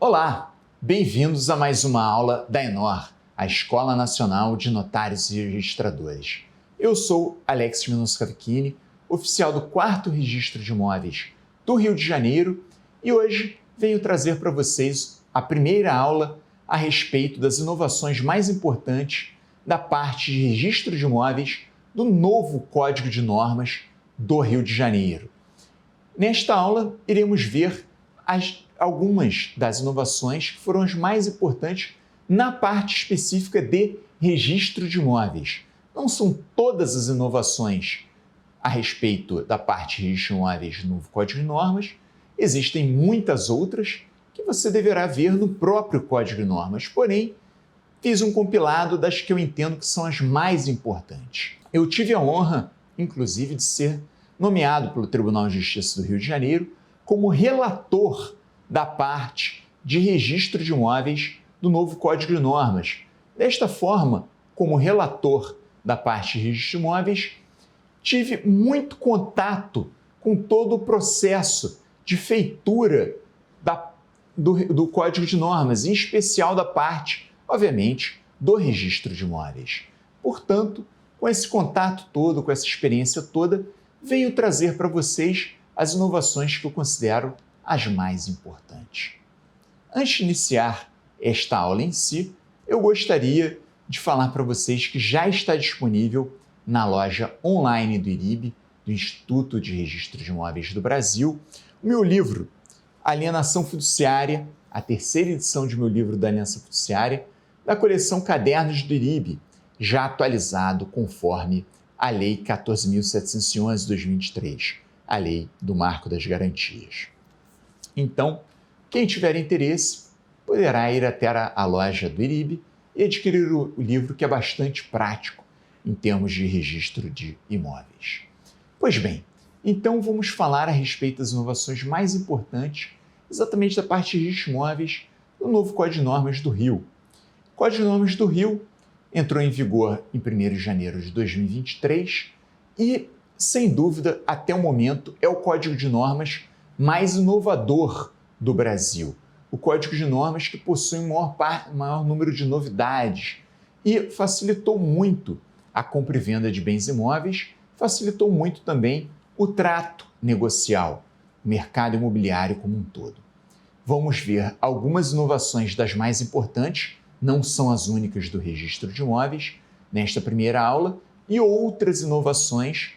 Olá, bem-vindos a mais uma aula da ENOR, a Escola Nacional de Notários e Registradores. Eu sou Alex Minoscavicchini, oficial do 4º Registro de Imóveis do Rio de Janeiro, e hoje venho trazer para vocês a primeira aula a respeito das inovações mais importantes da parte de registro de imóveis do novo Código de Normas do Rio de Janeiro. Nesta aula, iremos ver algumas das inovações que foram as mais importantes na parte específica de registro de imóveis. Não são todas as inovações a respeito da parte de registro de imóveis do novo Código de Normas, existem muitas outras que você deverá ver no próprio Código de Normas, porém, fiz um compilado das que eu entendo que são as mais importantes. Eu tive a honra, inclusive, de ser nomeado pelo Tribunal de Justiça do Rio de Janeiro como relator da parte de registro de imóveis do novo Código de Normas. Desta forma, como relator da parte de registro de imóveis, tive muito contato com todo o processo de feitura do Código de Normas, em especial da parte, obviamente, do registro de imóveis. Portanto, com esse contato todo, com essa experiência toda, venho trazer para vocês as inovações que eu considero as mais importantes. Antes de iniciar esta aula em si, eu gostaria de falar para vocês que já está disponível na loja online do IRIB, do Instituto de Registro de Imóveis do Brasil, o meu livro Alienação Fiduciária, a 3ª edição de meu livro da Alienação Fiduciária, da coleção Cadernos do IRIB, já atualizado conforme a Lei 14.711 de 2023, a Lei do Marco das Garantias. Então, quem tiver interesse poderá ir até a loja do IRIB e adquirir o livro, que é bastante prático em termos de registro de imóveis. Pois bem, então vamos falar a respeito das inovações mais importantes, exatamente da parte de registro de imóveis do novo Código de Normas do Rio. O Código de Normas do Rio entrou em vigor em 1º de janeiro de 2023 e, sem dúvida, até o momento, é o Código de Normas mais inovador do Brasil. O Código de Normas que possui um maior número de novidades e facilitou muito a compra e venda de bens imóveis, facilitou muito também o trato negocial, o mercado imobiliário como um todo. Vamos ver algumas inovações das mais importantes, não são as únicas do registro de imóveis, nesta primeira aula, e outras inovações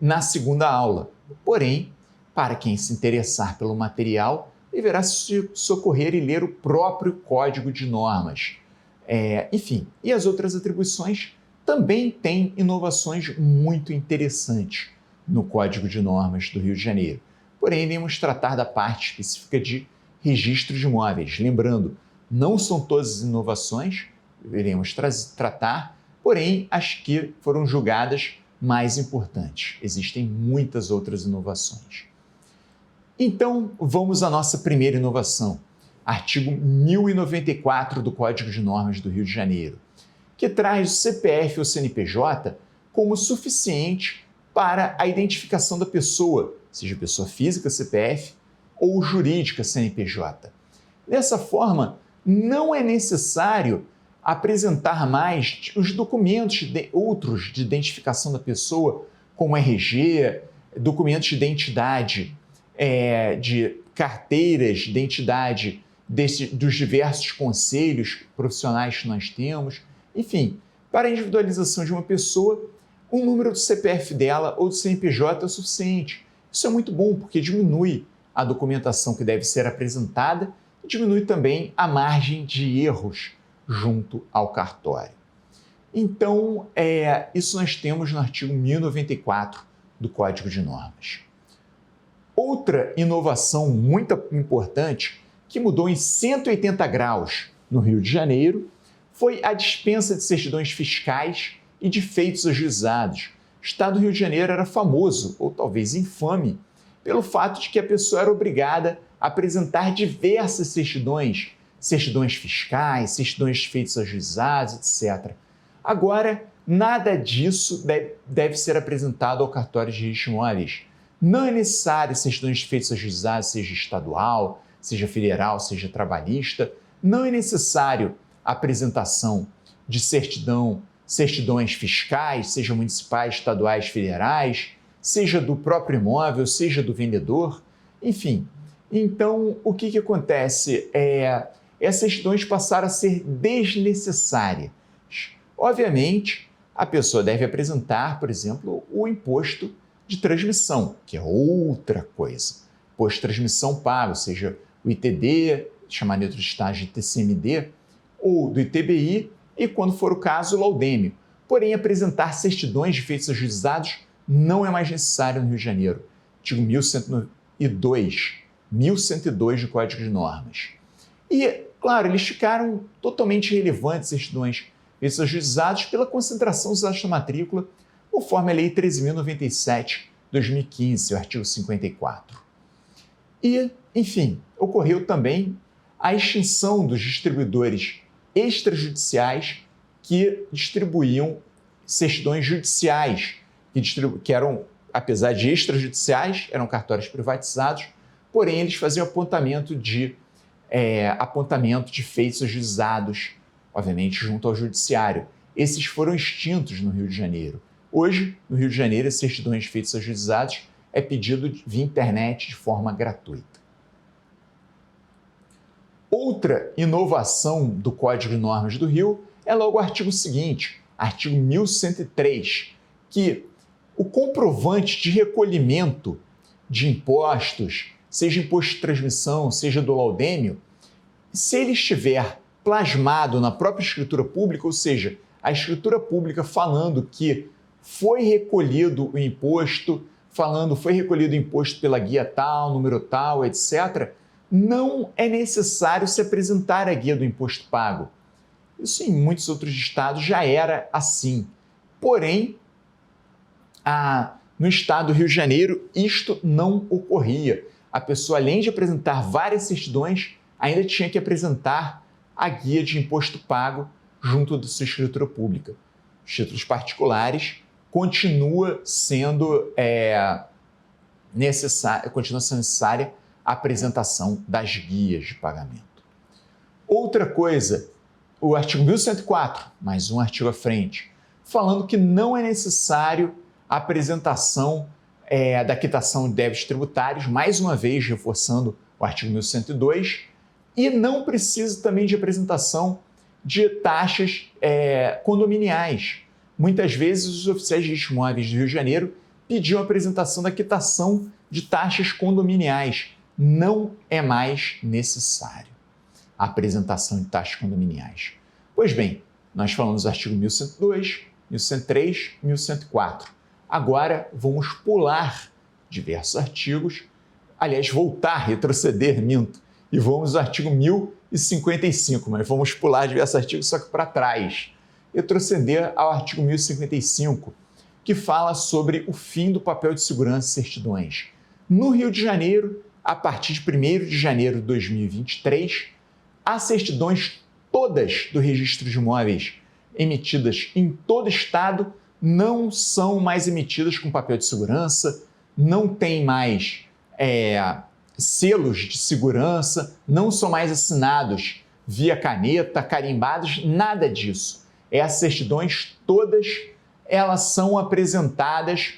na segunda aula. Porém, para quem se interessar pelo material, deverá se socorrer e ler o próprio Código de Normas. Enfim, e as outras atribuições também têm inovações muito interessantes no Código de Normas do Rio de Janeiro. Porém, iremos tratar da parte específica de registro de imóveis. Lembrando, não são todas as inovações, iremos tratar, porém, as que foram julgadas mais importantes. Existem muitas outras inovações. Então, vamos à nossa primeira inovação, artigo 1094 do Código de Normas do Rio de Janeiro, que traz o CPF ou CNPJ como suficiente para a identificação da pessoa, seja pessoa física, CPF, ou jurídica, CNPJ. Dessa forma, não é necessário apresentar mais os documentos outros de identificação da pessoa, como RG, documentos de identidade, de carteiras de identidade dos diversos conselhos profissionais que nós temos. Enfim, para a individualização de uma pessoa, o número do CPF dela ou do CNPJ é o suficiente. Isso é muito bom porque diminui a documentação que deve ser apresentada e diminui também a margem de erros junto ao cartório. Então, isso nós temos no artigo 1094 do Código de Normas. Outra inovação muito importante, que mudou em 180 graus no Rio de Janeiro, foi a dispensa de certidões fiscais e de feitos ajuizados. O Estado do Rio de Janeiro era famoso, ou talvez infame, pelo fato de que a pessoa era obrigada a apresentar diversas certidões fiscais, certidões de feitos ajuizados, etc. Agora, nada disso deve ser apresentado ao cartório de registro de imóveis. Não é necessário certidões de feitos ajuizados, seja estadual, seja federal, seja trabalhista. Não é necessário a apresentação de certidões fiscais, seja municipais, estaduais, federais, seja do próprio imóvel, seja do vendedor, enfim. Então, o que acontece? Essas certidões passaram a ser desnecessárias. Obviamente, a pessoa deve apresentar, por exemplo, o imposto de transmissão, que é outra coisa. Imposto de transmissão pago, seja o ITD, chamado em outros estados de TCMD, ou do ITBI, e, quando for o caso, o laudêmio. Porém, apresentar certidões de feitos ajuizados não é mais necessário no Rio de Janeiro. Artigo 1102 do Código de Normas. E, claro, eles ficaram totalmente relevantes, certidões de feitos ajuizados, pela concentração dos atos da matrícula, conforme a Lei 13.097, 2015, o artigo 54. E, enfim, ocorreu também a extinção dos distribuidores extrajudiciais que distribuíam certidões judiciais, que eram, apesar de extrajudiciais, eram cartórios privatizados, porém eles faziam apontamento de feitos ajuizados, obviamente, junto ao judiciário. Esses foram extintos no Rio de Janeiro. Hoje, no Rio de Janeiro, as certidões de feitos ajuizados é pedido via internet de forma gratuita. Outra inovação do Código de Normas do Rio é logo o artigo seguinte, artigo 1103, que o comprovante de recolhimento de impostos, seja imposto de transmissão, seja do laudêmio, se ele estiver plasmado na própria escritura pública, ou seja, a escritura pública falando que foi recolhido o imposto, foi recolhido o imposto pela guia tal, número tal, etc., não é necessário se apresentar a guia do imposto pago. Isso em muitos outros estados já era assim. Porém, no estado do Rio de Janeiro, isto não ocorria. A pessoa, além de apresentar várias certidões, ainda tinha que apresentar a guia de imposto pago junto da sua escritura pública. Os títulos particulares continua sendo necessária a apresentação das guias de pagamento. Outra coisa, o artigo 1104, mais um artigo à frente, falando que não é necessário a apresentação da quitação de débitos tributários, mais uma vez reforçando o artigo 1102, e não precisa também de apresentação de taxas condominiais. Muitas vezes os oficiais de registro imóveis do Rio de Janeiro pediam a apresentação da quitação de taxas condominiais. Não é mais necessário a apresentação de taxas condominiais. Pois bem, nós falamos dos artigos 1102, 1103 e 1104. Agora vamos pular diversos artigos, aliás, retroceder, e vamos ao artigo 1055, mas vamos pular diversos artigos, só que para trás. Retroceder ao artigo 1055, que fala sobre o fim do papel de segurança e certidões. No Rio de Janeiro, a partir de 1º de janeiro de 2023, as certidões todas do registro de imóveis emitidas em todo o estado não são mais emitidas com papel de segurança, não tem mais selos de segurança, não são mais assinados via caneta, carimbados, nada disso. Essas certidões todas, elas são apresentadas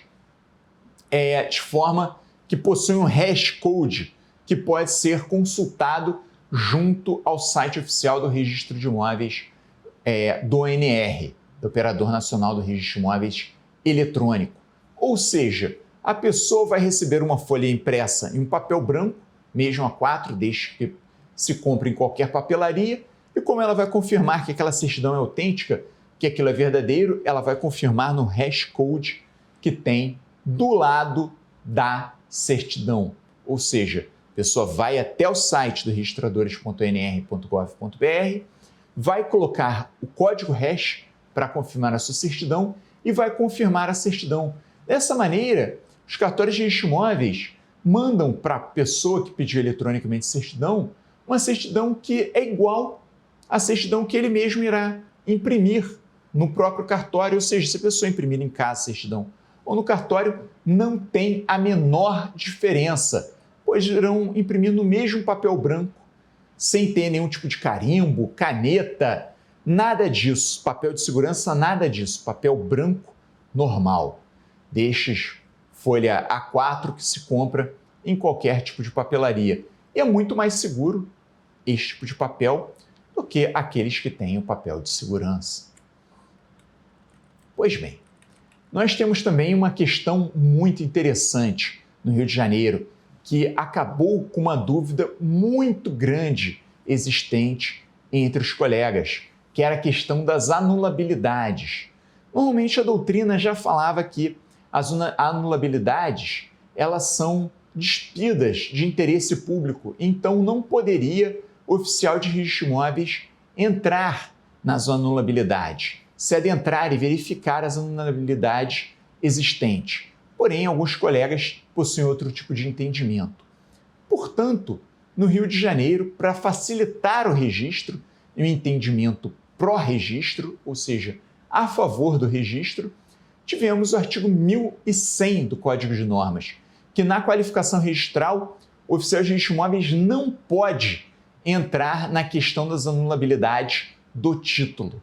de forma que possui um hashcode que pode ser consultado junto ao site oficial do Registro de Imóveis do ONR, do Operador Nacional do Registro de Imóveis Eletrônico. Ou seja, a pessoa vai receber uma folha impressa em um papel branco, mesmo A4, desde que se compre em qualquer papelaria, e como ela vai confirmar que aquela certidão é autêntica, que aquilo é verdadeiro, ela vai confirmar no hashcode que tem do lado da certidão. Ou seja, a pessoa vai até o site do registradores.onr.gov.br, vai colocar o código hash para confirmar a sua certidão e vai confirmar a certidão. Dessa maneira, os cartórios de registro imóveis mandam para a pessoa que pediu eletronicamente certidão uma certidão que é igual à certidão que ele mesmo irá imprimir. no próprio cartório, ou seja, se a pessoa imprimir em casa a certidão ou no cartório, não tem a menor diferença, pois irão imprimir no mesmo papel branco, sem ter nenhum tipo de carimbo, caneta, nada disso. Papel de segurança, nada disso. Papel branco normal. Destes folha A4 que se compra em qualquer tipo de papelaria. E é muito mais seguro este tipo de papel do que aqueles que têm o papel de segurança. Pois bem, nós temos também uma questão muito interessante no Rio de Janeiro, que acabou com uma dúvida muito grande existente entre os colegas, que era a questão das anulabilidades. Normalmente a doutrina já falava que as anulabilidades elas são despidas de interesse público, então não poderia o oficial de registro de imóveis entrar nas anulabilidades, se adentrar e verificar as anulabilidades existentes. Porém, alguns colegas possuem outro tipo de entendimento. Portanto, no Rio de Janeiro, para facilitar o registro e o entendimento pró-registro, ou seja, a favor do registro, tivemos o artigo 1100 do Código de Normas, que na qualificação registral, o oficial de registro de imóveis não pode entrar na questão das anulabilidades do título.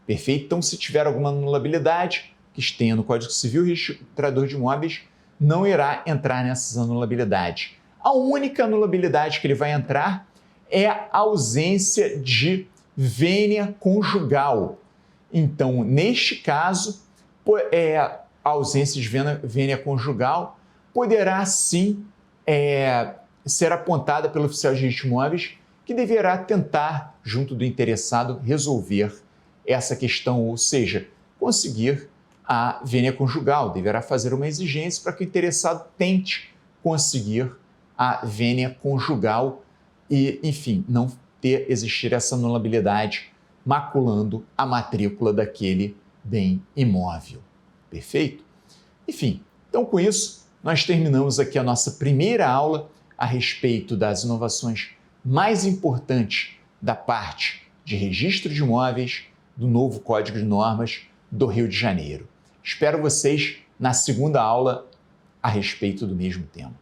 Perfeito? Então, se tiver alguma anulabilidade que esteja no Código Civil, o registrador de imóveis não irá entrar nessas anulabilidades. A única anulabilidade que ele vai entrar é a ausência de vênia conjugal. Então, neste caso, a ausência de vênia conjugal poderá sim ser apontada pelo oficial de registro de imóveis, que deverá tentar, junto do interessado, resolver essa questão, ou seja, conseguir a vênia conjugal. Deverá fazer uma exigência para que o interessado tente conseguir a vênia conjugal e, enfim, não existir essa anulabilidade maculando a matrícula daquele bem imóvel. Perfeito? Enfim, então com isso, nós terminamos aqui a nossa primeira aula a respeito das inovações mais importantes da parte de registro de imóveis do novo Código de Normas do Rio de Janeiro. Espero vocês na segunda aula a respeito do mesmo tema.